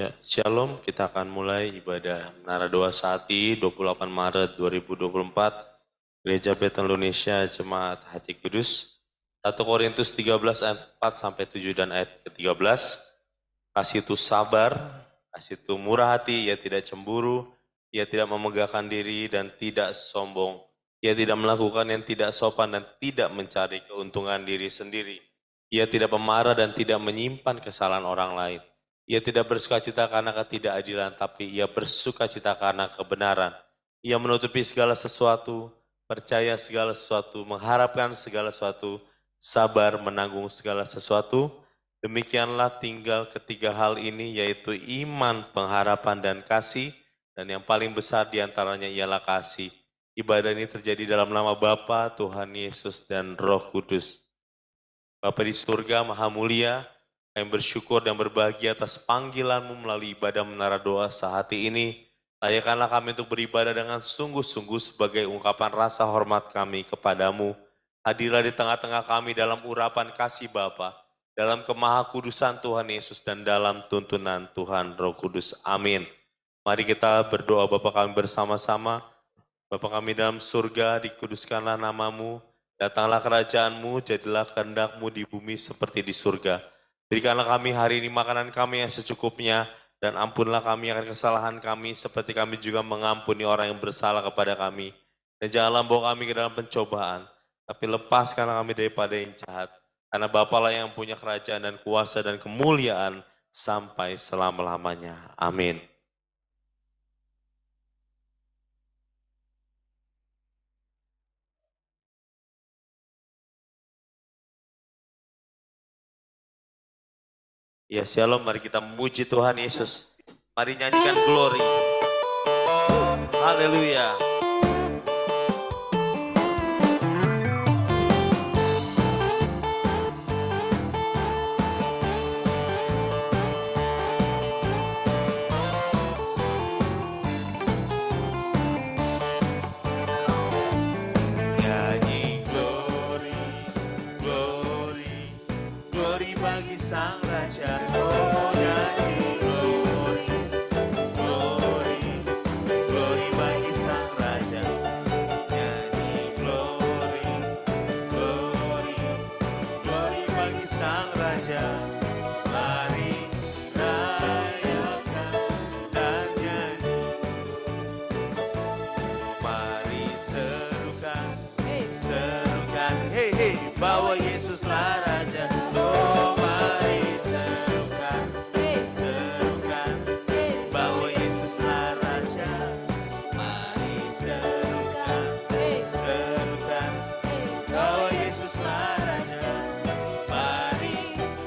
Ya, Shalom, kita akan mulai ibadah Menara Doa Sati 28 Maret 2024, Gereja Bethel Indonesia Jemaat Hati Kudus, 1 Korintus 13 ayat 4 sampai 7 dan ayat ke-13. Kasih itu sabar, kasih itu murah hati, ia tidak cemburu, ia tidak memegahkan diri dan tidak sombong. Ia tidak melakukan yang tidak sopan dan tidak mencari keuntungan diri sendiri. Ia tidak pemarah dan tidak menyimpan kesalahan orang lain. Ia tidak bersukacita karena ketidakadilan, tapi ia bersukacita karena kebenaran. Ia menutupi segala sesuatu, percaya segala sesuatu, mengharapkan segala sesuatu, sabar menanggung segala sesuatu. Demikianlah tinggal ketiga hal ini, yaitu iman, pengharapan, dan kasih. Dan yang paling besar diantaranya ialah kasih. Ibadah ini terjadi dalam nama Bapa, Tuhan Yesus, dan Roh Kudus. Bapa di surga, Maha Mulia, kami bersyukur dan berbahagia atas panggilan-Mu melalui ibadah menara doa sehati ini. Layakkanlah kami untuk beribadah dengan sungguh-sungguh sebagai ungkapan rasa hormat kami kepadamu. Hadirlah di tengah-tengah kami dalam urapan kasih Bapa, dalam kemahakudusan Tuhan Yesus dan dalam tuntunan Tuhan Roh Kudus. Amin. Mari kita berdoa Bapa kami bersama-sama. Bapa kami dalam surga, dikuduskanlah namamu, datanglah kerajaan-Mu, jadilah kehendak-Mu di bumi seperti di surga. Berikanlah kami hari ini makanan kami yang secukupnya, dan ampunlah kami akan kesalahan kami, seperti kami juga mengampuni orang yang bersalah kepada kami. Dan janganlah bawa kami ke dalam pencobaan, tapi lepaskanlah kami daripada yang jahat. Karena Bapalah yang punya kerajaan dan kuasa dan kemuliaan sampai selama-lamanya. Amin. Ya, shalom, mari kita memuji Tuhan Yesus. Mari nyanyikan glory. Haleluya. Nyanyi glory, glory, glory bagi Sang Raja. Oh, nyanyi glory, glory, glory bagi Sang Raja. Nyanyi glory, glory, glory bagi Sang Raja. Mari rayakan dan nyanyi. Mari serukan, serukan, hey hey, bahwa Yesuslah Raja. Oh, mari serukan, serukan, bahwa Yesuslah Raja. Mari serukan, serukan, bahwa Yesuslah Raja. Mari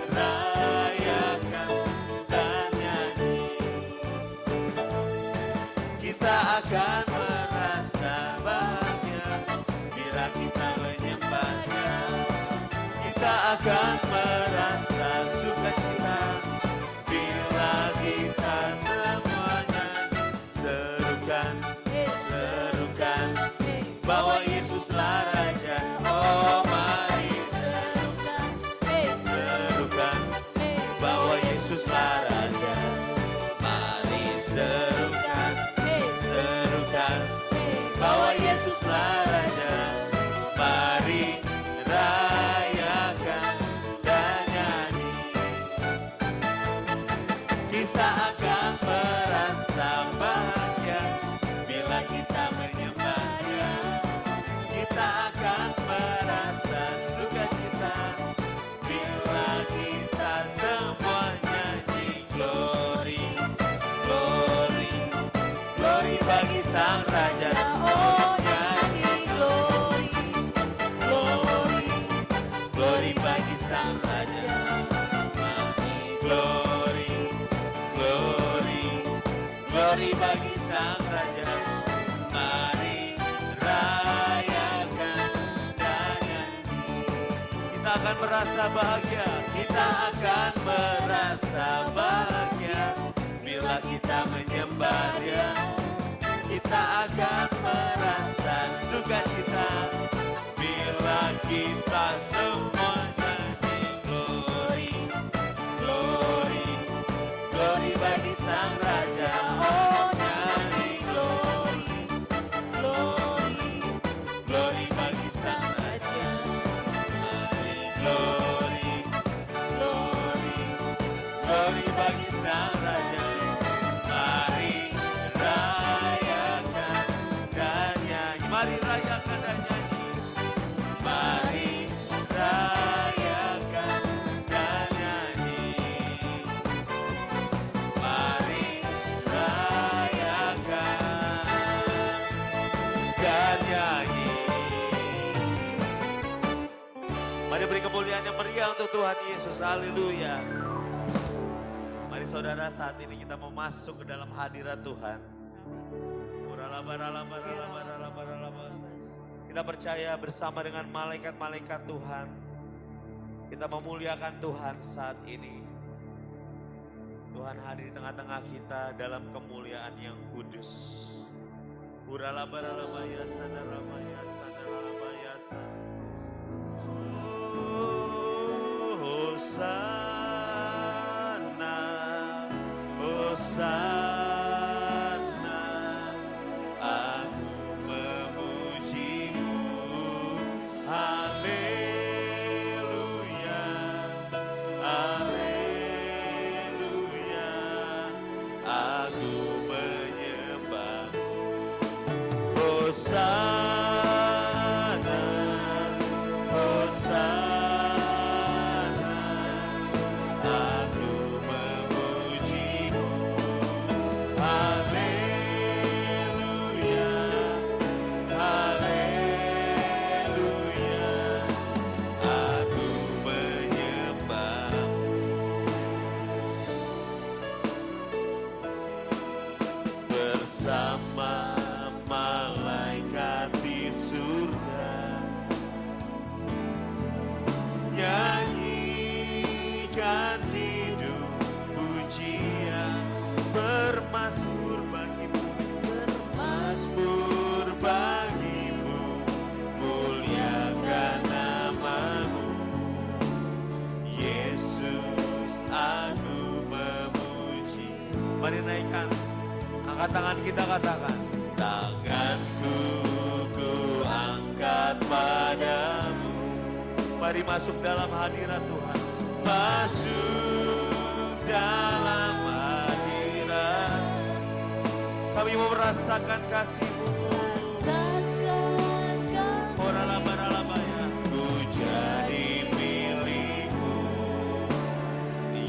rayakan dan nyanyi. Kita akan merasa bahagia bila kita menyembahnya. Kita akan merasa sukacita bila kita semuanya serukan, serukan, bahwa Yesuslah Raja. Oh, mari serukan, serukan, bahwa Yesuslah Raja. Mari serukan, serukan, bahwa Yesuslah Raja. Mari rayakan dan nyanyi. Kita akan merasa bahagia bila kita menyembahnya. Kita akan merasa sukacita bila kita semua nyanyi. Glory, glory, glory bagi Sang Raja. Oh, nyanyi glory, glory, glory bagi Sang Raja. Nyanyi glory, glory, glory bagi Sang Raja. Mari rayakan dan nyanyi. Kita akan merasa bahagia, kita akan merasa bahagia bila kita menyembah Dia. Kita akan merasa sukacita bila kita semua nyanyi. Glory, glory, glory bagi Sang glory bagi Sang Raja. Mari rayakan dan nyanyi. Mari rayakan dan nyanyi. Mari rayakan dan nyanyi. Mari rayakan dan nyanyi. Mari beri kemuliaan yang meriah untuk Tuhan Yesus. Haleluya. Mari saudara, saat ini kita mau masuk ke dalam hadirat Tuhan. Kita percaya bersama dengan malaikat-malaikat Tuhan. Kita memuliakan Tuhan saat ini. Tuhan hadir di tengah-tengah kita dalam kemuliaan yang kudus. Uralabaralabaya sadarabaya sadarabaya sadarabaya. Hosana, Hosana, aku memujimu. Haleluya, Haleluya, aku menyembahmu. Hosana, Hosana. Bersama malaikat di surga, nyanyikan hidup pujian, bermazmur bagimu, bermazmur bagimu, muliakan namamu, Yesus aku memuji. Mari naikkan. Angkat tangan kita, katakan. Tanganku ku angkat padamu. Mari masuk dalam hadirat Tuhan. Masuk dalam hadirat. Kami mau merasakan kasih-Mu. Oralabaralabaya. Ku jadi milik-Mu,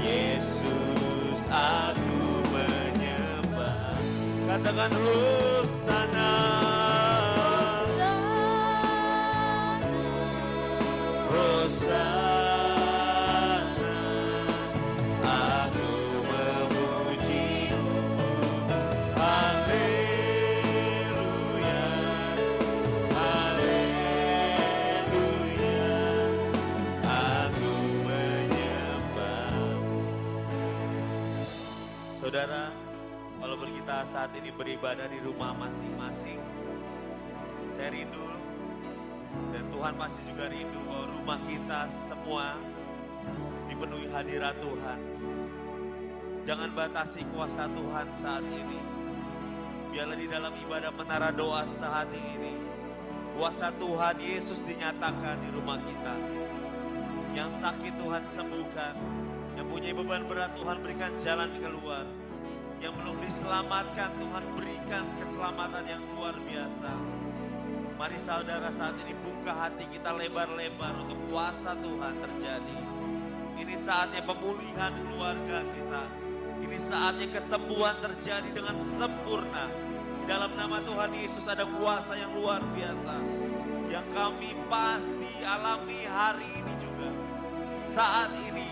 Yesus aku menyembah. Katakan Hosana, Hosana, aku memuji-Mu. Haleluya, Haleluya, aku menyembah-Mu. Saudara, walaupun kita saat ini beribadah di rumah masing-masing, saya rindu dan Tuhan pasti juga rindu bahwa rumah kita semua dipenuhi hadirat Tuhan. Jangan batasi kuasa Tuhan saat ini. Biarlah di dalam ibadah menara doa saat ini, kuasa Tuhan Yesus dinyatakan di rumah kita. Yang sakit Tuhan sembuhkan, yang punya beban berat Tuhan berikan jalan keluar. Yang belum diselamatkan Tuhan berikan keselamatan yang luar biasa. Mari saudara saat ini buka hati kita lebar-lebar untuk kuasa Tuhan terjadi. Ini saatnya pemulihan keluarga kita. Ini saatnya kesembuhan terjadi dengan sempurna. Di dalam nama Tuhan Yesus ada kuasa yang luar biasa. Yang kami pasti alami hari ini juga. Saat ini,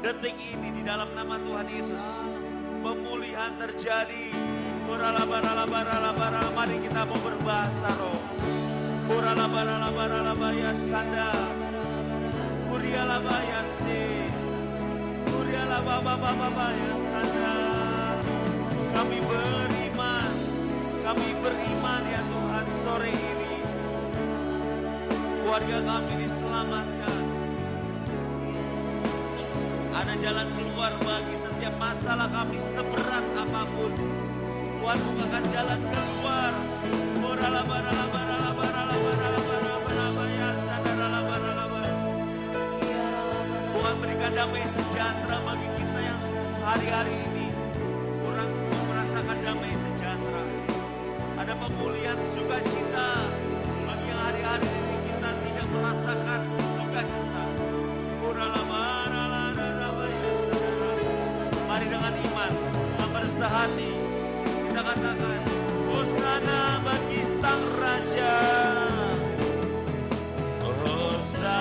detik ini di dalam nama Tuhan Yesus. Pemulihan terjadi. Mari kita mau berbahasa roh. Ya sanda. Ya si. Ya sanda. Kami beriman. Kami beriman ya Tuhan sore ini. Keluarga kami diselamatkan. Ada jalan keluar bagi setiap masalah kami seberat apapun. Tuhan bukakan jalan keluar. Tuhan berikan damai sejahtera bagi kita yang hari-hari ini kurang merasakan damai sejahtera. Ada pemulihan sukacita bagi yang hari-hari ini kita tidak merasakan sukacita. Mari dengan iman, dengan bersehati, kita katakan, Hosana bagi Sang Raja. Hosana,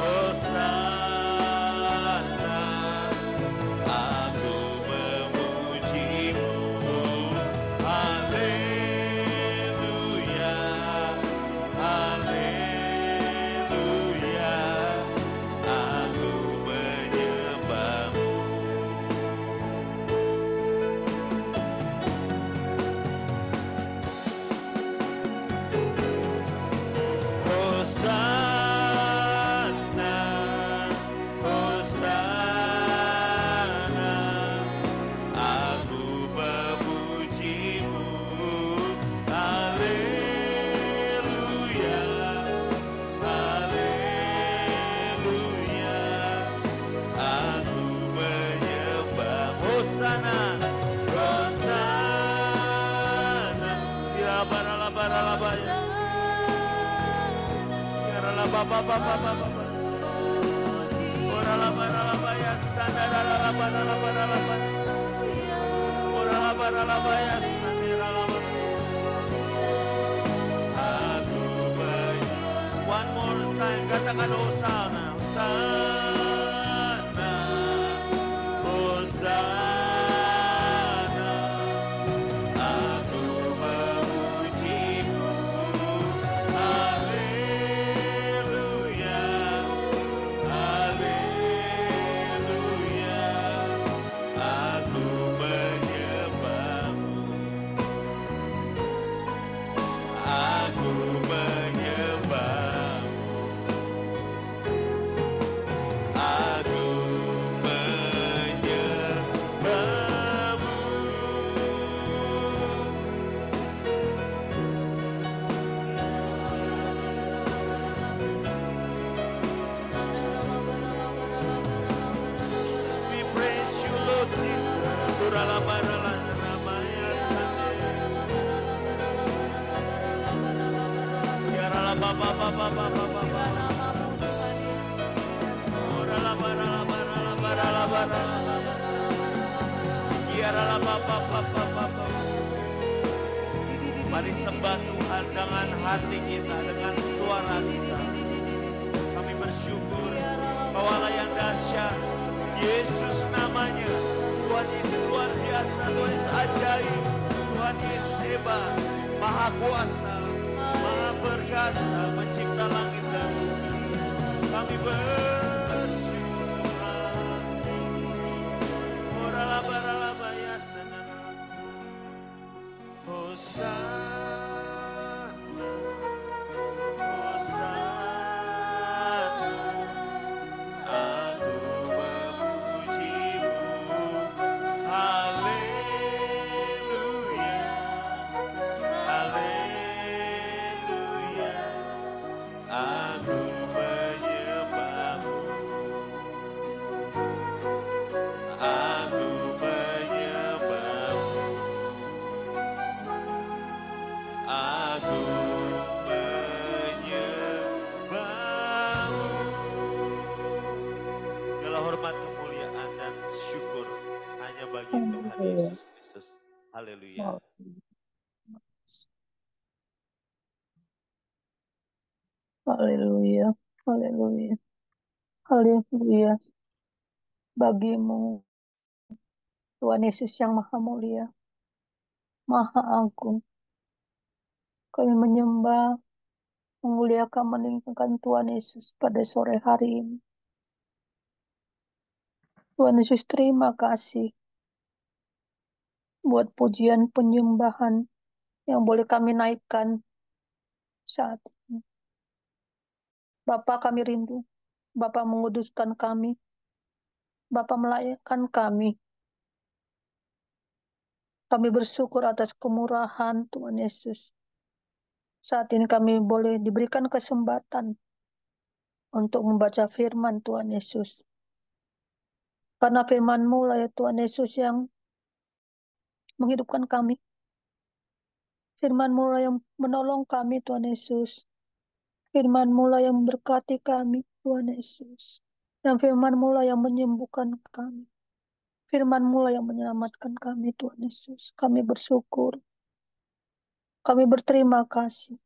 Hosana, aku memujimu. Haleluya, haleluya, aku menyembahmu. Hosana, Hosana, aku memujimu. Haleluya, haleluya, aku menyembah. Hosana, Hosana, ya baralaba ya. One more time, katakan Hosana, Hosana, Hosana, aku memujimu. Haleluya, haleluya, aku menyembahmu. Aku menyembahmu. Aku we praise you, Lord Jesus. Suralabarala ramaya sande. Yarala baba baba baba baba. Suralabarala barala barala barala. Yarala baba baba baba. Mari sembah Tuhan dengan hati kita, dengan suara kita. Kami bersyukur bahwa Allah yang dahsyat, Yesus namanya. Tuhan Yesus luar biasa, Tuhan Yesus ajaib, Tuhan Yesus hebat, maha kuasa, maha perkasa, mencipta langit dan bumi. Kami bersyukur. Oralabaralaba ya senana. Hosana, Hosana, aku memujimu. Haleluya, haleluya, aku menyembahmu. Aku menyembahmu. Aku menyembahmu. Segala hormat, kemuliaan, dan syukur hanya bagi Tuhan Yesus Kristus. Haleluya. Haleluya, haleluya, haleluya. Bagimu, Tuhan Yesus yang maha mulia, maha agung, kami menyembah, memuliakan, meninggikan Tuhan Yesus pada sore hari ini. Tuhan Yesus, terima kasih buat pujian penyembahan yang boleh kami naikkan saat ini. Bapa, kami rindu, Bapa menguduskan kami, Bapa melayakkan kami. Kami bersyukur atas kemurahan Tuhan Yesus. Saat ini kami boleh diberikan kesempatan untuk membaca firman Tuhan Yesus. Karena firman-Mu lah ya Tuhan Yesus yang menghidupkan kami. Firman-Mu lah yang menolong kami Tuhan Yesus. Firman-Mu lah yang memberkati kami Tuhan Yesus. Dan firman-Mu lah yang menyembuhkan kami. Firman-Mu lah yang menyelamatkan kami Tuhan Yesus. Kami bersyukur. Kami berterima kasih.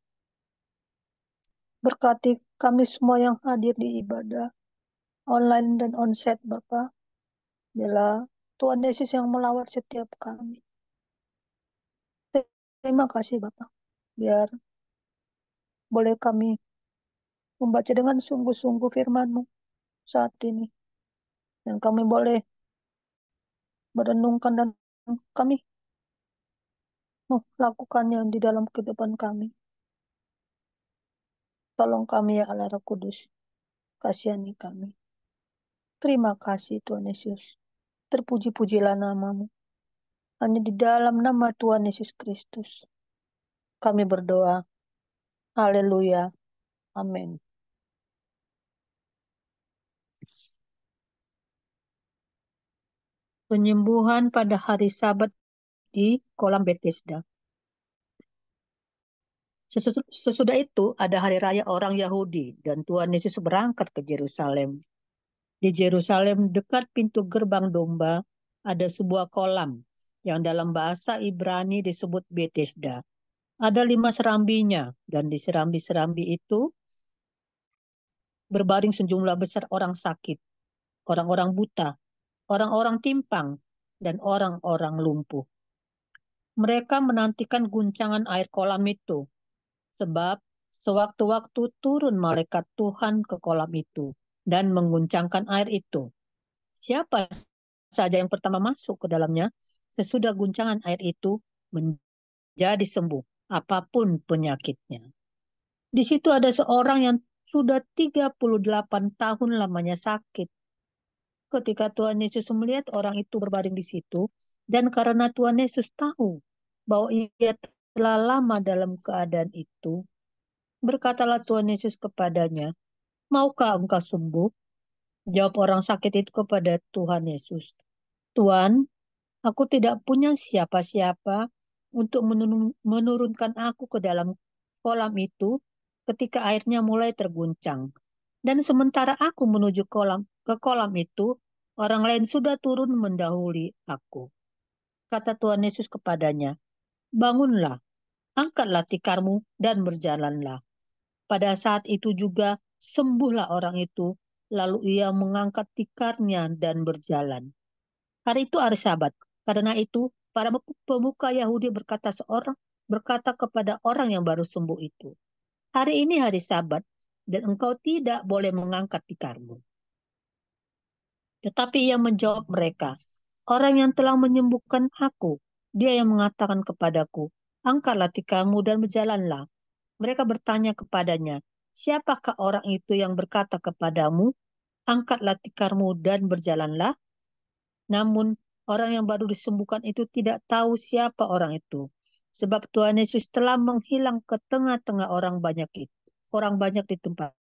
Berkati kami semua yang hadir di ibadah online dan onsite Bapak. Bila Tuhan Yesus yang melawat setiap kami. Terima kasih Bapak. Biar boleh kami membaca dengan sungguh-sungguh firman-Mu saat ini. Dan kami boleh merenungkan dan kami melakukannya di dalam kehidupan kami. Tolong kami ya Allah Roh Kudus. Kasihani kami. Terima kasih Tuhan Yesus. Terpuji-pujilah nama-Mu. Hanya di dalam nama Tuhan Yesus Kristus. Kami berdoa. Haleluya. Amin. Penyembuhan pada hari Sabat di kolam Bethesda. Sesudah itu ada hari raya orang Yahudi dan Tuhan Yesus berangkat ke Yerusalem. Di Yerusalem dekat pintu gerbang domba ada sebuah kolam yang dalam bahasa Ibrani disebut Bethesda. Ada 5 serambinya dan di serambi-serambi itu berbaring sejumlah besar orang sakit, orang-orang buta, orang-orang timpang, dan orang-orang lumpuh. Mereka menantikan guncangan air kolam itu, sebab sewaktu-waktu turun malaikat Tuhan ke kolam itu dan mengguncangkan air itu. Siapa saja yang pertama masuk ke dalamnya, sesudah guncangan air itu menjadi sembuh, apapun penyakitnya. Di situ ada seorang yang sudah 38 tahun lamanya sakit. Ketika Tuhan Yesus melihat orang itu berbaring di situ, dan karena Tuhan Yesus tahu bahwa ia telah lama dalam keadaan itu, berkatalah Tuhan Yesus kepadanya, "Maukah engkau sembuh?" Jawab orang sakit itu kepada Tuhan Yesus, "Tuhan, aku tidak punya siapa-siapa untuk menurunkan aku ke dalam kolam itu ketika airnya mulai terguncang. Dan sementara aku menuju ke kolam itu, orang lain sudah turun mendahului aku." Kata Tuhan Yesus kepadanya, "Bangunlah, angkatlah tikarmu dan berjalanlah." Pada saat itu juga sembuhlah orang itu, lalu ia mengangkat tikarnya dan berjalan. Hari itu hari Sabat. Karena itu, para pemuka Yahudi berkata kepada orang yang baru sembuh itu, "Hari ini hari Sabat, dan engkau tidak boleh mengangkat tikarmu." Tetapi ia menjawab mereka, "Orang yang telah menyembuhkan aku, dia yang mengatakan kepadaku, 'Angkatlah tikarmu dan berjalanlah.'" Mereka bertanya kepadanya, "Siapakah orang itu yang berkata kepadamu, 'Angkatlah tikarmu dan berjalanlah'?" Namun orang yang baru disembuhkan itu tidak tahu siapa orang itu, sebab Tuhan Yesus telah menghilang ke tengah-tengah orang banyak di tempat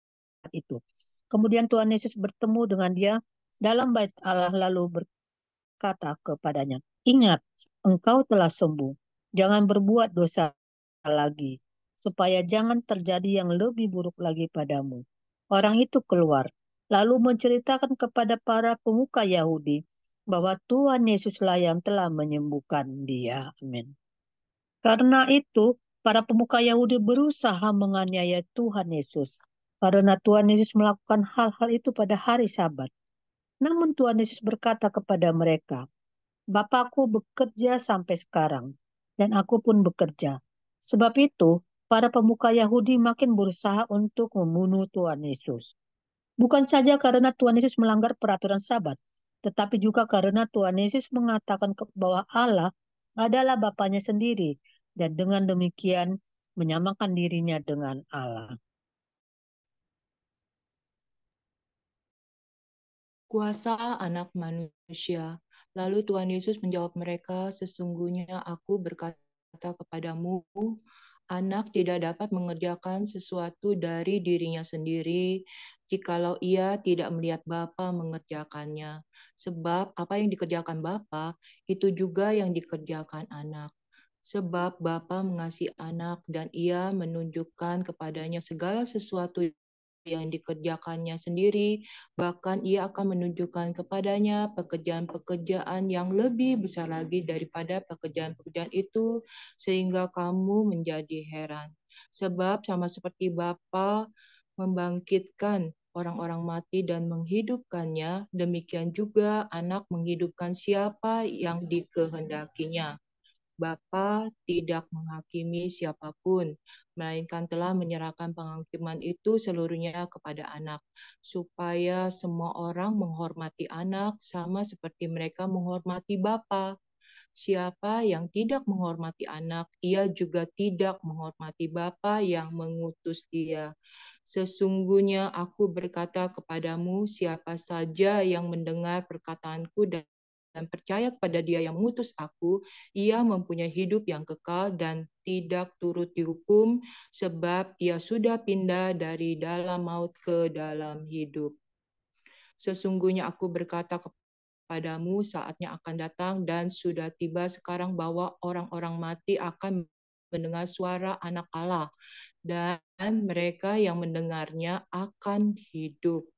itu. Kemudian Tuhan Yesus bertemu dengan dia dalam bait Allah lalu berkata kepadanya, "Ingat, engkau telah sembuh. Jangan berbuat dosa lagi, supaya jangan terjadi yang lebih buruk lagi padamu." Orang itu keluar, lalu menceritakan kepada para pemuka Yahudi bahwa Tuhan Yesuslah yang telah menyembuhkan dia. Amin. Karena itu, para pemuka Yahudi berusaha menganiaya Tuhan Yesus. Karena Tuhan Yesus melakukan hal-hal itu pada hari Sabat. Namun Tuhan Yesus berkata kepada mereka, "Bapakku bekerja sampai sekarang, dan aku pun bekerja." Sebab itu, para pemuka Yahudi makin berusaha untuk membunuh Tuhan Yesus. Bukan saja karena Tuhan Yesus melanggar peraturan Sabat, tetapi juga karena Tuhan Yesus mengatakan bahwa Allah adalah Bapanya sendiri, dan dengan demikian menyamakan dirinya dengan Allah. Kuasa Anak Manusia. Lalu Tuhan Yesus menjawab mereka, "Sesungguhnya aku berkata kepadamu, anak tidak dapat mengerjakan sesuatu dari dirinya sendiri, jikalau ia tidak melihat Bapa mengerjakannya. Sebab apa yang dikerjakan Bapa, itu juga yang dikerjakan anak. Sebab Bapa mengasihi anak dan ia menunjukkan kepadanya segala sesuatu yang dikerjakannya sendiri, bahkan ia akan menunjukkan kepadanya pekerjaan-pekerjaan yang lebih besar lagi daripada pekerjaan-pekerjaan itu, sehingga kamu menjadi heran. Sebab sama seperti Bapa membangkitkan orang-orang mati dan menghidupkannya, demikian juga anak menghidupkan siapa yang dikehendakinya. Bapa tidak menghakimi siapapun, melainkan telah menyerahkan penghakiman itu seluruhnya kepada anak, supaya semua orang menghormati anak sama seperti mereka menghormati Bapa. Siapa yang tidak menghormati anak, ia juga tidak menghormati Bapa yang mengutus dia. Sesungguhnya aku berkata kepadamu, siapa saja yang mendengar perkataanku dan percaya kepada dia yang mengutus aku, ia mempunyai hidup yang kekal dan tidak turut dihukum, sebab ia sudah pindah dari dalam maut ke dalam hidup. Sesungguhnya aku berkata kepadamu, saatnya akan datang dan sudah tiba sekarang bahwa orang-orang mati akan mendengar suara Anak Allah, dan mereka yang mendengarnya akan hidup.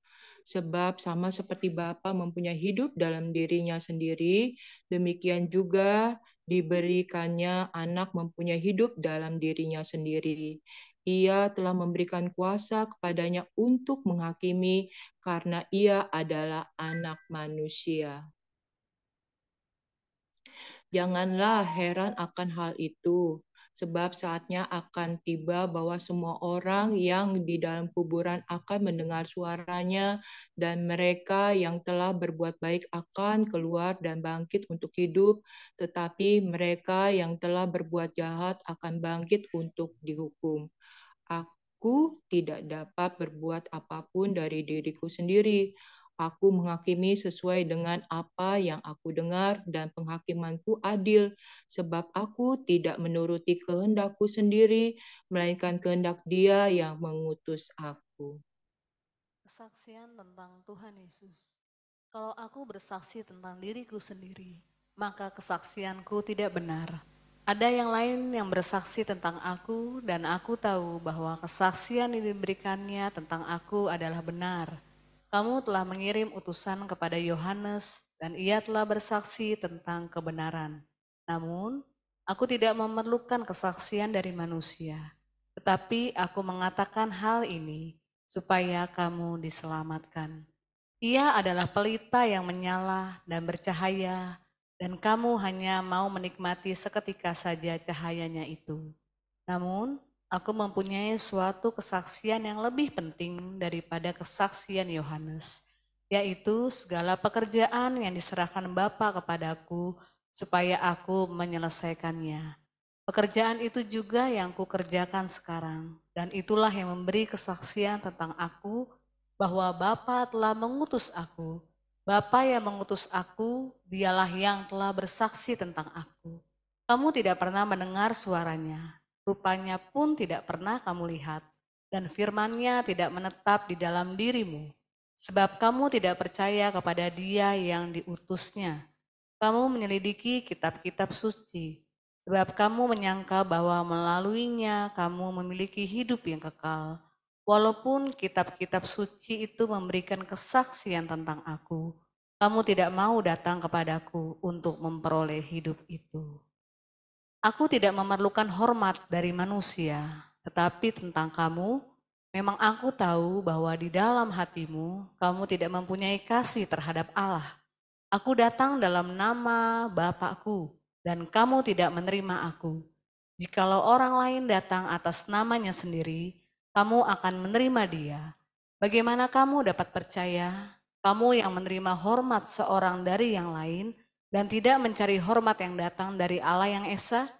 Sebab sama seperti Bapa mempunyai hidup dalam dirinya sendiri, demikian juga diberikannya anak mempunyai hidup dalam dirinya sendiri. Ia telah memberikan kuasa kepadanya untuk menghakimi karena ia adalah anak manusia. Janganlah heran akan hal itu, sebab saatnya akan tiba bahwa semua orang yang di dalam kuburan akan mendengar suaranya, dan mereka yang telah berbuat baik akan keluar dan bangkit untuk hidup, tetapi mereka yang telah berbuat jahat akan bangkit untuk dihukum. Aku tidak dapat berbuat apapun dari diriku sendiri. Aku menghakimi sesuai dengan apa yang aku dengar dan penghakimanku adil, sebab aku tidak menuruti kehendakku sendiri, melainkan kehendak Dia yang mengutus aku. Kesaksian tentang Tuhan Yesus. Kalau aku bersaksi tentang diriku sendiri, maka kesaksianku tidak benar. Ada yang lain yang bersaksi tentang aku, dan aku tahu bahwa kesaksian yang diberikannya tentang aku adalah benar. Kamu telah mengirim utusan kepada Yohanes, dan ia telah bersaksi tentang kebenaran. Namun, aku tidak memerlukan kesaksian dari manusia, tetapi aku mengatakan hal ini supaya kamu diselamatkan. Ia adalah pelita yang menyala dan bercahaya, dan kamu hanya mau menikmati seketika saja cahayanya itu. Namun, aku mempunyai suatu kesaksian yang lebih penting daripada kesaksian Yohanes, yaitu segala pekerjaan yang diserahkan Bapa kepadaku supaya aku menyelesaikannya. Pekerjaan itu juga yang kukerjakan sekarang, dan itulah yang memberi kesaksian tentang aku bahwa Bapa telah mengutus aku. Bapa yang mengutus aku, dialah yang telah bersaksi tentang aku. Kamu tidak pernah mendengar suaranya, rupanya pun tidak pernah kamu lihat, dan firman-Nya tidak menetap di dalam dirimu, sebab kamu tidak percaya kepada Dia yang diutusnya. Kamu menyelidiki kitab-kitab suci, sebab kamu menyangka bahwa melaluinya kamu memiliki hidup yang kekal. Walaupun kitab-kitab suci itu memberikan kesaksian tentang aku, kamu tidak mau datang kepadaku untuk memperoleh hidup itu. Aku tidak memerlukan hormat dari manusia, tetapi tentang kamu, memang aku tahu bahwa di dalam hatimu, kamu tidak mempunyai kasih terhadap Allah. Aku datang dalam nama Bapakku, dan kamu tidak menerima aku. Jikalau orang lain datang atas namanya sendiri, kamu akan menerima dia. Bagaimana kamu dapat percaya, kamu yang menerima hormat seorang dari yang lain, dan tidak mencari hormat yang datang dari Allah yang Esa?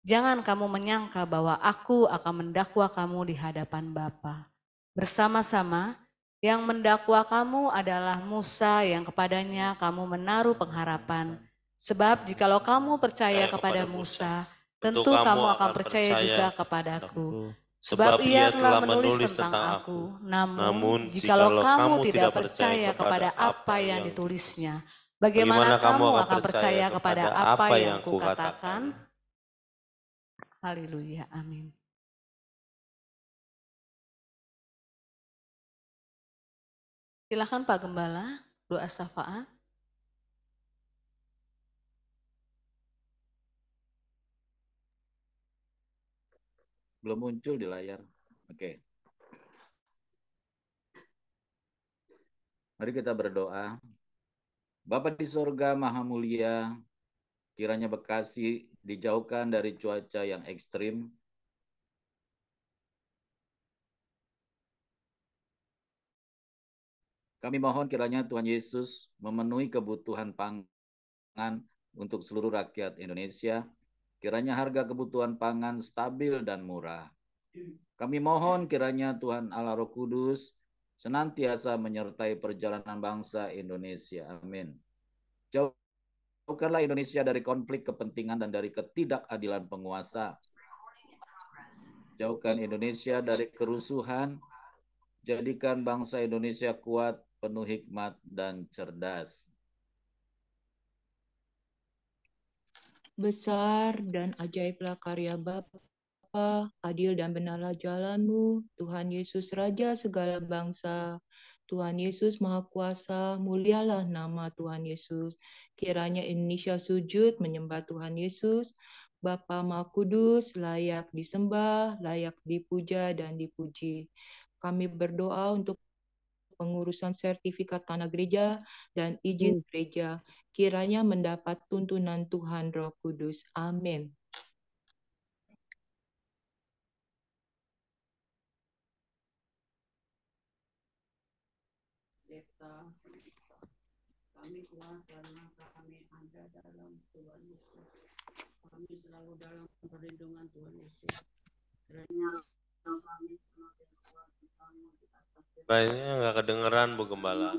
Jangan kamu menyangka bahwa aku akan mendakwa kamu di hadapan Bapa. Bersama-sama, yang mendakwa kamu adalah Musa yang kepadanya kamu menaruh pengharapan. Sebab jikalau kamu percaya kepada Musa, tentu kamu akan percaya juga kepadaku. Sebab ia telah menulis tentang aku. Namun, jikalau kamu tidak percaya kepada apa yang ditulisnya, bagaimana kamu akan percaya kepada apa yang kukatakan? Haleluya, amin. Silakan Pak Gembala, doa syafaat. Belum muncul di layar. Oke. Mari kita berdoa. Bapa di sorga Maha Mulia, kiranya Bekasi dijauhkan dari cuaca yang ekstrim. Kami mohon kiranya Tuhan Yesus memenuhi kebutuhan pangan untuk seluruh rakyat Indonesia. Kiranya harga kebutuhan pangan stabil dan murah. Kami mohon kiranya Tuhan Allah Roh Kudus senantiasa menyertai perjalanan bangsa Indonesia. Amin. Jauhkanlah Indonesia dari konflik kepentingan dan dari ketidakadilan penguasa. Jauhkan Indonesia dari kerusuhan. Jadikan bangsa Indonesia kuat, penuh hikmat, dan cerdas. Besar dan ajaiblah karya Bapa, adil dan benarlah jalan-Mu, Tuhan Yesus Raja segala bangsa. Tuhan Yesus Maha Kuasa, mulialah nama Tuhan Yesus. Kiranya Indonesia sujud menyembah Tuhan Yesus. Bapa Maha Kudus, layak disembah, layak dipuja dan dipuji. Kami berdoa untuk pengurusan sertifikat tanah gereja dan izin gereja. Kiranya mendapat tuntunan Tuhan Roh Kudus. Amin. Kami kuat karena kami ada dalam Tuhan Yesus. Kami selalu dalam perlindungan Tuhan Yesus. Kiranya kami semakin kuat dibangun di atas. Lainnya nggak kedengeran Bu Gembala.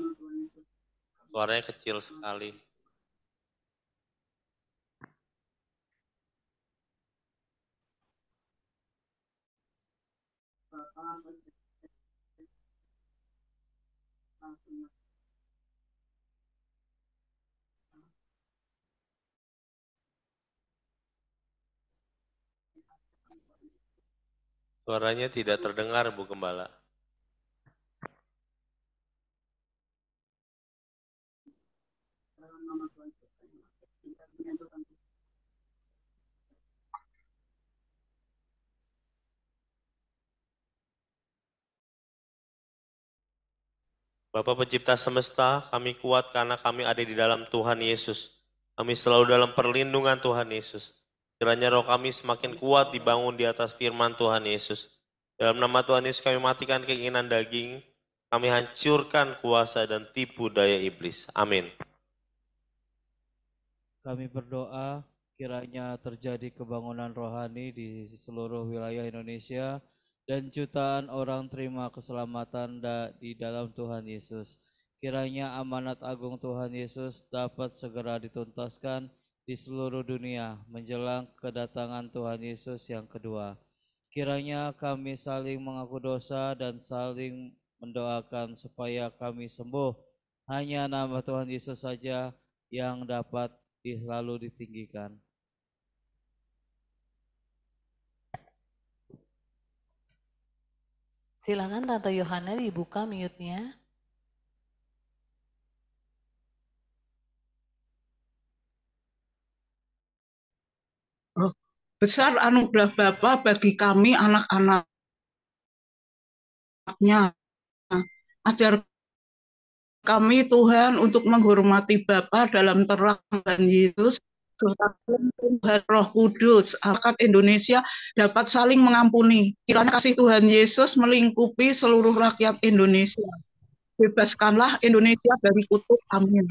Suaranya kecil sekali. Suaranya tidak terdengar Bu Gembala. Bapa Pencipta semesta, kami kuat karena kami ada di dalam Tuhan Yesus. Kami selalu dalam perlindungan Tuhan Yesus. Kiranya roh kami semakin kuat dibangun di atas firman Tuhan Yesus. Dalam nama Tuhan Yesus kami matikan keinginan daging, kami hancurkan kuasa dan tipu daya iblis. Amin. Kami berdoa kiranya terjadi kebangunan rohani di seluruh wilayah Indonesia dan jutaan orang terima keselamatan di dalam Tuhan Yesus. Kiranya amanat agung Tuhan Yesus dapat segera dituntaskan di seluruh dunia menjelang kedatangan Tuhan Yesus yang kedua. Kiranya kami saling mengaku dosa dan saling mendoakan supaya kami sembuh. Hanya nama Tuhan Yesus saja yang dapat lalu ditinggikan. Silakan Tante Yohana dibuka mute-nya. Besar anugerah Bapa bagi kami anak-anaknya. Ajar kami Tuhan untuk menghormati Bapa dalam terang dan Yesus serta Tuhan Roh Kudus. Rakyat Indonesia dapat saling mengampuni. Kiranya kasih Tuhan Yesus melingkupi seluruh rakyat Indonesia. Bebaskanlah Indonesia dari kutuk. Amin.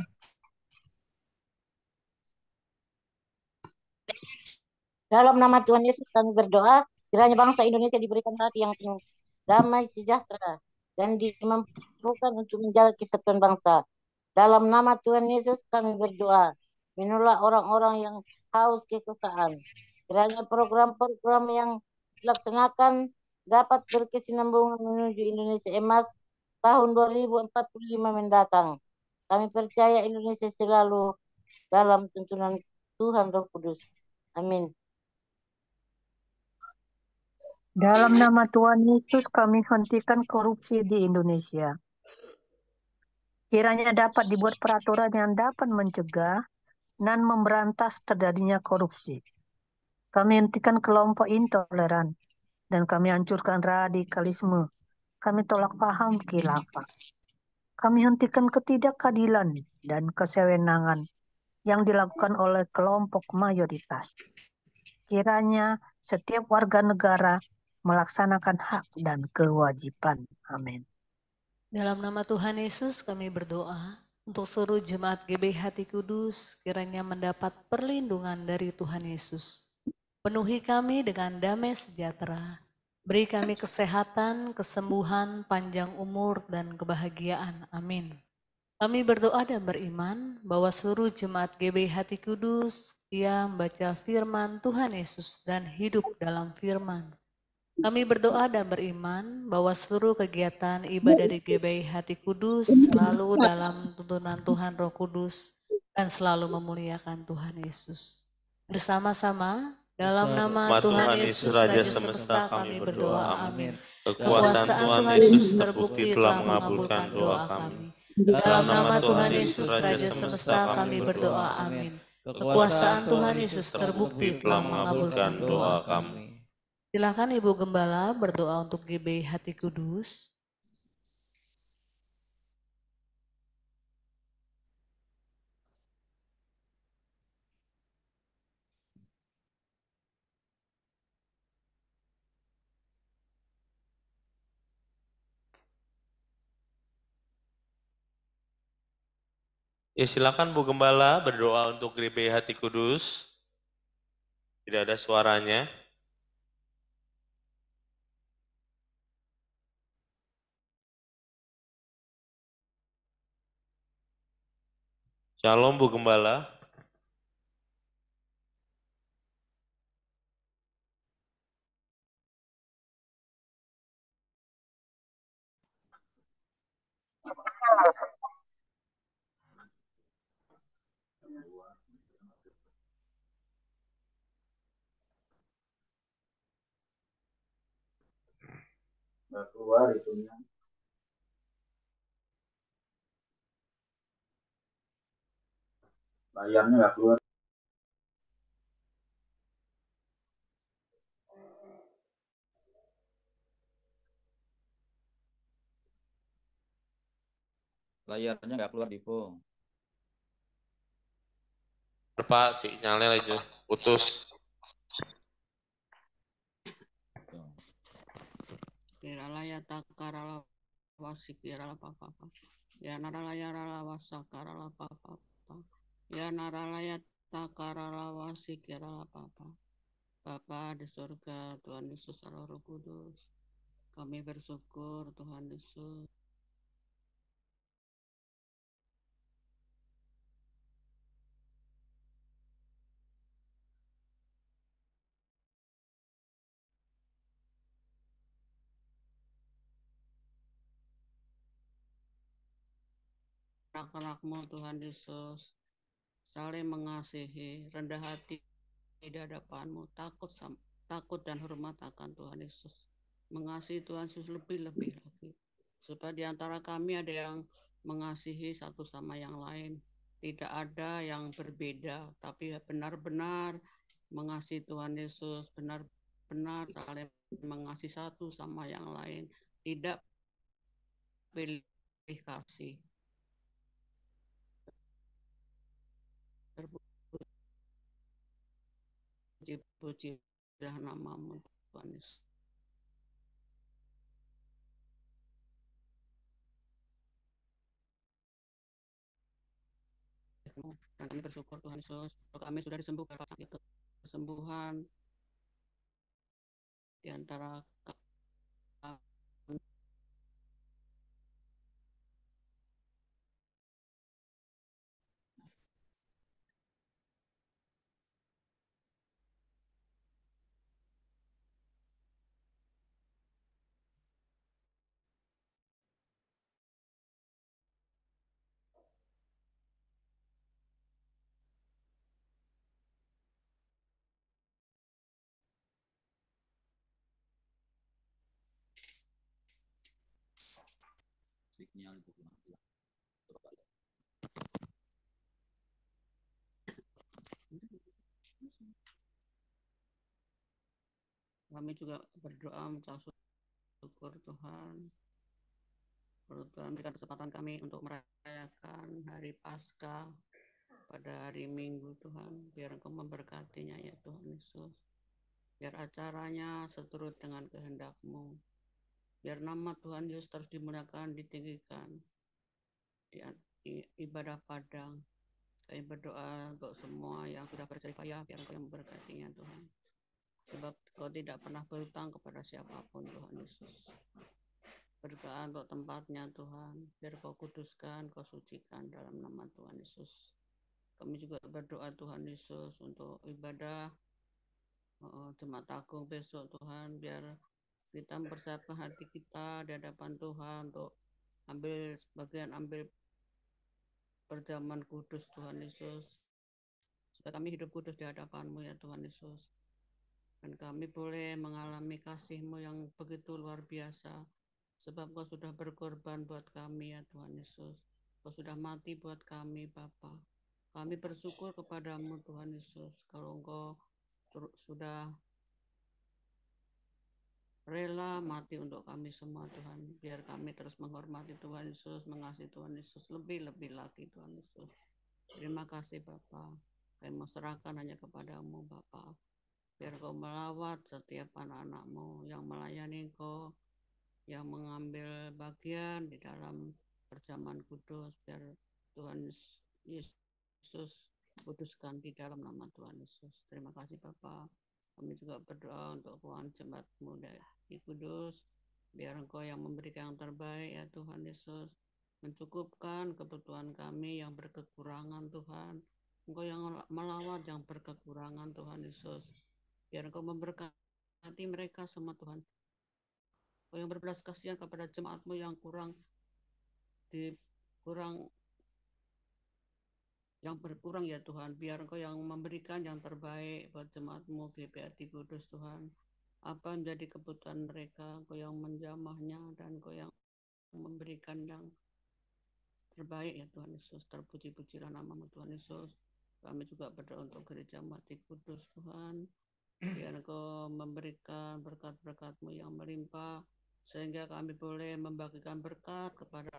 Dalam nama Tuhan Yesus kami berdoa, kiranya bangsa Indonesia diberikan hati yang penuh damai sejahtera dan dimampukan untuk menjaga kesatuan bangsa. Dalam nama Tuhan Yesus kami berdoa, menolak orang-orang yang haus kekuasaan. Kiranya program-program yang dilaksanakan dapat berkesinambungan menuju Indonesia Emas tahun 2045 mendatang. Kami percaya Indonesia selalu dalam tuntunan Tuhan Roh Kudus. Amin. Dalam nama Tuhan Yesus kami hentikan korupsi di Indonesia. Kiranya dapat dibuat peraturan yang dapat mencegah dan memberantas terjadinya korupsi. Kami hentikan kelompok intoleran dan kami hancurkan radikalisme. Kami tolak paham khilafah. Kami hentikan ketidakadilan dan kesewenangan yang dilakukan oleh kelompok mayoritas. Kiranya setiap warga negara melaksanakan hak dan kewajiban. Amin. Dalam nama Tuhan Yesus kami berdoa untuk seluruh jemaat GBI Hati Kudus kiranya mendapat perlindungan dari Tuhan Yesus. Penuhi kami dengan damai sejahtera. Beri kami kesehatan, kesembuhan, panjang umur, dan kebahagiaan. Amin. Kami berdoa dan beriman bahwa seluruh jemaat GBI Hati Kudus setia membaca firman Tuhan Yesus dan hidup dalam firman. Kami berdoa dan beriman bahwa seluruh kegiatan ibadah di GBI Hati Kudus selalu dalam tuntunan Tuhan Roh Kudus dan selalu memuliakan Tuhan Yesus. Bersama-sama dalam nama Tuhan Yesus Raja Semesta kami berdoa. Amin. Kekuasaan Tuhan Yesus terbukti telah mengabulkan doa kami. Dalam nama Tuhan Yesus Raja Semesta kami berdoa. Amin. Kekuasaan Tuhan Yesus terbukti telah mengabulkan doa kami. Silakan Ibu Gembala berdoa untuk GBI Hati Kudus. Ya silakan Bu Gembala berdoa untuk GBI Hati Kudus. Tidak ada suaranya. Shalom Bu Gembala. Nggak keluar itunya. Layarnya nggak keluar. Layarnya nggak keluar, Divo. Pak, sinyalnya aja putus. Kiralaya takarala wasikirala papa. Ya naralaya rala wasakarala papa. Ya naralaya takarala wasikirala papa. Bapa di surga, Tuhan Yesus Roh Kudus. Kami bersyukur Tuhan Yesus. Anak-anakmu Tuhan Yesus saling mengasihi, rendah hati di hadapanmu, takut dan hormat akan Tuhan Yesus. Mengasihi Tuhan Yesus lebih-lebih lagi. Supaya di antara kami ada yang mengasihi satu sama yang lain. Tidak ada yang berbeda, tapi benar-benar mengasihi Tuhan Yesus, benar-benar saling mengasihi satu sama yang lain. Tidak pilih kasih. Puji-puji namamu Tuhan Yesus. Dan kami bersyukur Tuhan Yesus, kami sudah disembuhkan sakit kesembuhan di antara kami. sinyal itu mati. Kami juga berdoa mengucap syukur Tuhan. Tuhan berikan kesempatan kami untuk merayakan hari Paskah pada hari Minggu Tuhan. Biar Engkau memberkatinya ya Tuhan Yesus. Biar acaranya seturut dengan kehendak-Mu. Biar nama Tuhan Yesus terus dimuliakan, ditinggikan di ibadah padang. Kami berdoa untuk semua yang sudah berjerih payah, biar Engkau yang memberkatinya Tuhan. Sebab Kau tidak pernah berhutang kepada siapapun Tuhan Yesus. Berdoa untuk tempatnya Tuhan, biar Kau kuduskan, Kau sucikan dalam nama Tuhan Yesus. Kami juga berdoa Tuhan Yesus untuk ibadah Jemaat Agung besok Tuhan, biar kita mempersiapkan hati kita di hadapan Tuhan untuk ambil perjamuan kudus Tuhan Yesus, supaya kami hidup kudus di hadapan-Mu ya Tuhan Yesus. Dan kami boleh mengalami kasih-Mu yang begitu luar biasa, sebab Kau sudah berkorban buat kami ya Tuhan Yesus. Kau sudah mati buat kami Bapa. Kami bersyukur kepada-Mu Tuhan Yesus, kalau Engkau sudah rela mati untuk kami semua Tuhan. Biar kami terus menghormati Tuhan Yesus, mengasihi Tuhan Yesus lebih-lebih lagi Tuhan Yesus. Terima kasih Bapa. Kami mau serahkan hanya kepada-Mu Bapa. Biar Kau melawat setiap anak-anak-Mu yang melayani Kau, yang mengambil bagian di dalam perjamuan kudus. Biar Tuhan Yesus kuduskan di dalam nama Tuhan Yesus. Terima kasih Bapa. Kami juga berdoa untuk keuangan jemaat-Mu di Kudus, biar Engkau yang memberikan yang terbaik ya Tuhan Yesus, mencukupkan kebutuhan kami yang berkekurangan Tuhan. Engkau yang melawat yang berkekurangan Tuhan Yesus, biar Engkau memberkati mereka semua Tuhan. Engkau yang berbelas kasihan kepada jemaat-Mu yang yang berkurang ya Tuhan, biar Engkau yang memberikan yang terbaik buat jemaat-Mu GPAT Kudus Tuhan. Apa menjadi kebutuhan mereka, Engkau yang menjamahnya dan Engkau yang memberikan yang terbaik ya Tuhan Yesus. Terpuji-pujilah nama-Mu Tuhan Yesus. Kami juga berdoa untuk gereja Mati Kudus Tuhan, biar Engkau memberikan berkat-berkat-Mu yang melimpah, sehingga kami boleh membagikan berkat kepada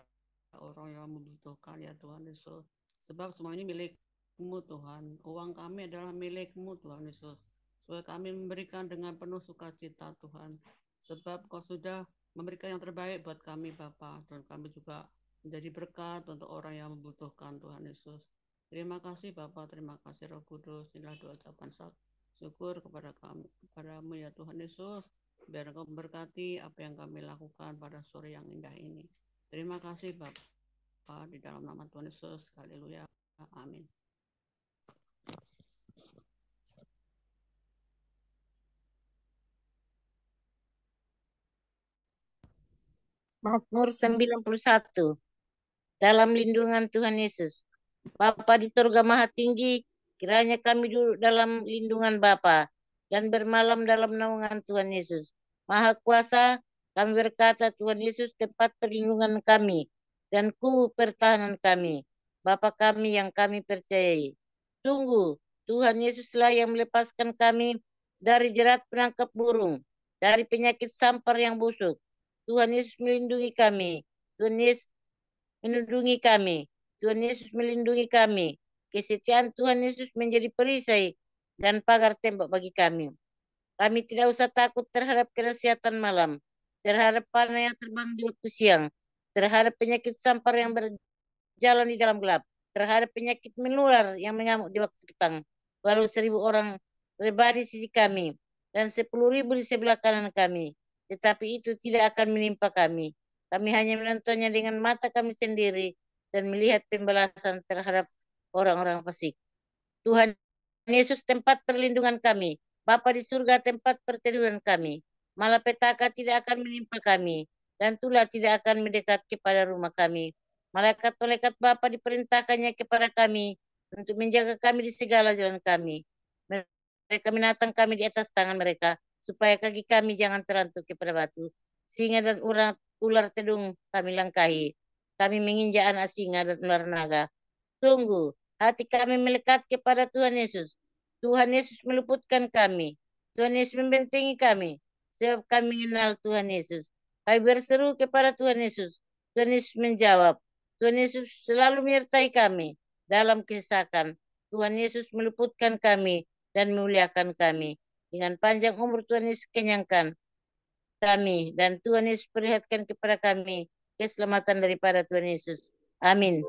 orang yang membutuhkan ya Tuhan Yesus. Sebab semua ini milik-Mu Tuhan. Uang kami adalah milik-Mu Tuhan Yesus. Supaya kami memberikan dengan penuh sukacita Tuhan. Sebab Kau sudah memberikan yang terbaik buat kami Bapa. Dan kami juga menjadi berkat untuk orang yang membutuhkan Tuhan Yesus. Terima kasih Bapa, terima kasih Roh Kudus. Inilah doa ucapan syukur kepada-Mu ya Tuhan Yesus. Biar Engkau memberkati apa yang kami lakukan pada sore yang indah ini. Terima kasih Bapa. Di dalam nama Tuhan Yesus, haleluya, amin. Mazmur 91. Dalam lindungan Tuhan Yesus. Bapa di surga maha tinggi, kiranya kami duduk dalam lindungan Bapa dan bermalam dalam naungan Tuhan Yesus. Maha kuasa, kami berkata Tuhan Yesus tempat perlindungan kami dan pertahanan kami. Bapa kami yang kami percayai. Sungguh, Tuhan Yesuslah yang melepaskan kami dari jerat penangkap burung, dari penyakit sampar yang busuk. Tuhan Yesus melindungi kami. Tuhan Yesus melindungi kami. Tuhan Yesus melindungi kami. Kesetiaan Tuhan Yesus menjadi perisai dan pagar tembok bagi kami. Kami tidak usah takut terhadap kedahsyatan malam, terhadap panah yang terbang di waktu siang, terhadap penyakit sampar yang berjalan di dalam gelap, terhadap penyakit menular yang mengamuk di waktu petang. Walau 1000 orang rebah di sisi kami dan 10.000 di sebelah kanan kami, tetapi itu tidak akan menimpa kami. Kami hanya menontonnya dengan mata kami sendiri dan melihat pembalasan terhadap orang-orang fasik. Tuhan Yesus tempat perlindungan kami. Bapa di surga tempat perteduhan kami. Malapetaka tidak akan menimpa kami dan tulah tidak akan mendekat kepada rumah kami. Malaikat-malaikat Bapa diperintahkannya kepada kami untuk menjaga kami di segala jalan kami. Mereka menatang kami di atas tangan mereka, supaya kaki kami jangan terantuk kepada batu. Singa dan ular tedung kami langkahi. kami menginjak anak singa dan ular naga. Sungguh, hati kami melekat kepada Tuhan Yesus. Tuhan Yesus meluputkan kami. Tuhan Yesus membentengi kami. Sebab kami mengenal Tuhan Yesus. Kami berseru kepada Tuhan Yesus. Tuhan Yesus menjawab. Tuhan Yesus selalu menyertai kami dalam kesesakan. Tuhan Yesus meluputkan kami dan memuliakan kami. Dengan panjang umur Tuhan Yesus kenyangkan kami. Dan Tuhan Yesus perlihatkan kepada kami keselamatan daripada Tuhan Yesus. Amin.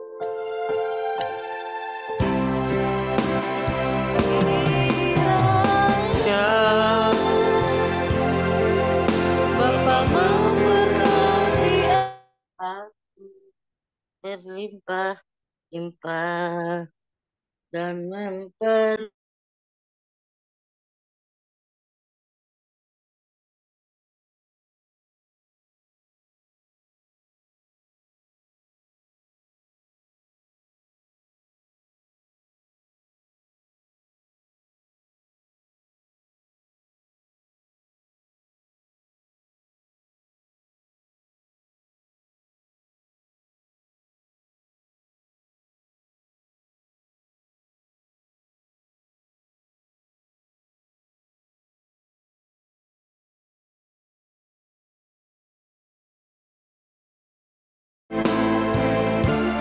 Bapa memberkati Aku berlimpah-limpah dan memberi.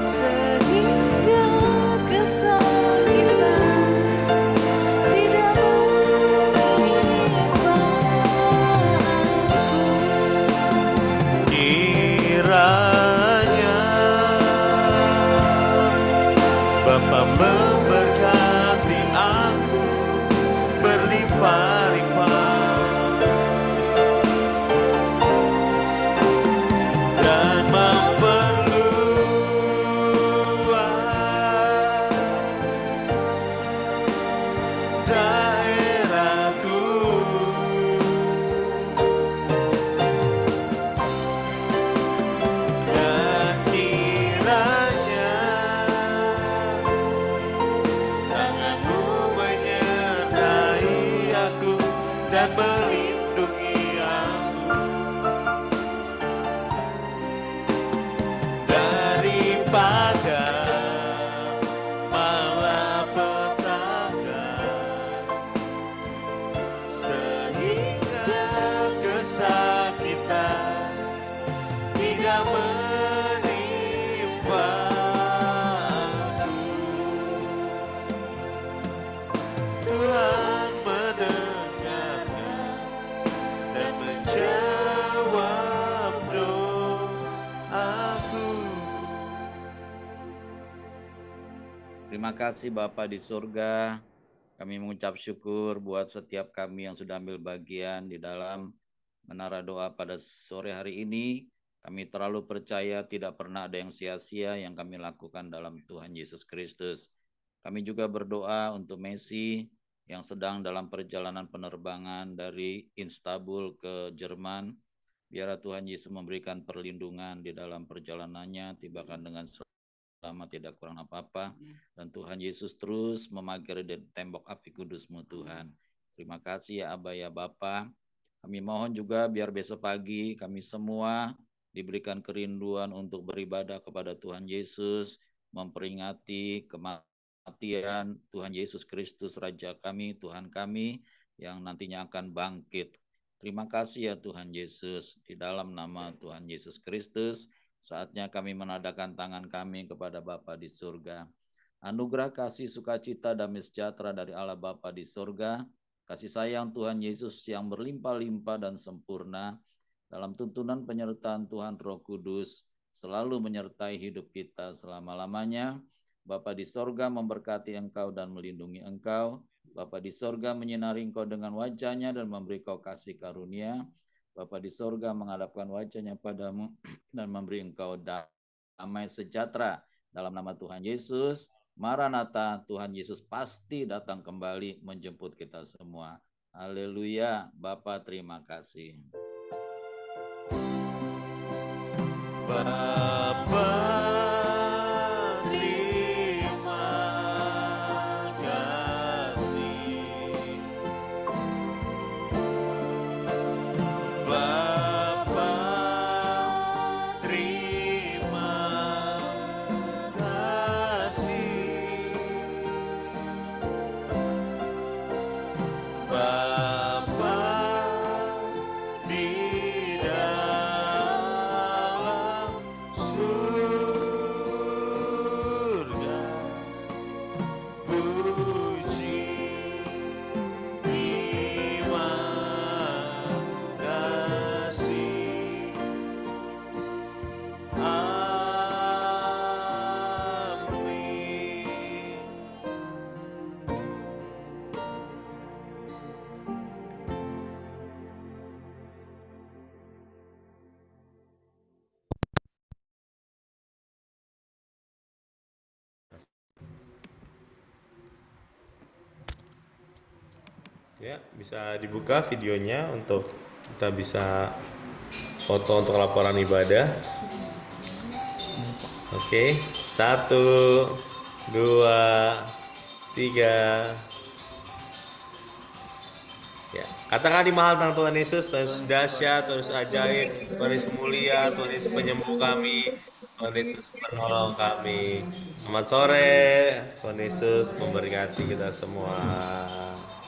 sehingga kesakitan tidak menimpa aku. Kiranya Bapa memberkati aku berlimpah-limpah dan memperluas daerahku, dan kiranya tanganmu menyertai aku dan melindungi aku daripada malapetaka, sehingga kesakitan tidak menimpa aku. Tuhan mendengarkan dan menjawab doaku. Terima kasih Bapa di surga. Kami mengucap syukur buat setiap kami yang sudah ambil bagian di dalam menara doa pada sore hari ini. Kami terlalu percaya tidak pernah ada yang sia-sia yang kami lakukan dalam Tuhan Yesus Kristus. Kami juga berdoa untuk Messi yang sedang dalam perjalanan penerbangan dari Istanbul ke Jerman. Biarlah Tuhan Yesus memberikan perlindungan di dalam perjalanannya, tibakan dengan selamat, tidak kurang apa-apa. Dan Tuhan Yesus terus memagari di tembok api kudus-Mu Tuhan. Terima kasih ya Aba ya Bapa. Kami mohon juga biar besok pagi kami semua diberikan kerinduan untuk beribadah kepada Tuhan Yesus, memperingati kematian Tuhan Yesus Kristus, Raja kami, Tuhan kami, yang nantinya akan bangkit. Terima kasih ya Tuhan Yesus. Di dalam nama Tuhan Yesus Kristus, saatnya kami menadahkan tangan kami kepada Bapa di surga. Anugerah kasih, sukacita, damai sejahtera dari Allah Bapa di surga, kasih sayang Tuhan Yesus yang berlimpah-limpah dan sempurna, dalam tuntunan penyertaan Tuhan Roh Kudus, selalu menyertai hidup kita selama-lamanya. Bapa di sorga memberkati engkau dan melindungi engkau. Bapa di sorga menyinari engkau dengan wajahnya dan memberi kau kasih karunia. Bapa di sorga menghadapkan wajahnya padamu dan memberi engkau damai sejahtera. Dalam nama Tuhan Yesus, Maranatha, Tuhan Yesus pasti datang kembali menjemput kita semua. Haleluya. Bapa terima kasih. Bapa terima kasih. Bapa terima Ya, bisa dibuka videonya untuk kita bisa foto untuk laporan ibadah. Oke, 1, 2, 3. Ya, katakan di mahal tentang Tuhan Yesus, Tuhan Yesus dahsyat, Tuhan Yesus ajaib, Tuhan Yesus mulia, Tuhan Yesus penyembuh kami, Tuhan Yesus penolong kami. Selamat sore, Tuhan Yesus memberkati kita semua.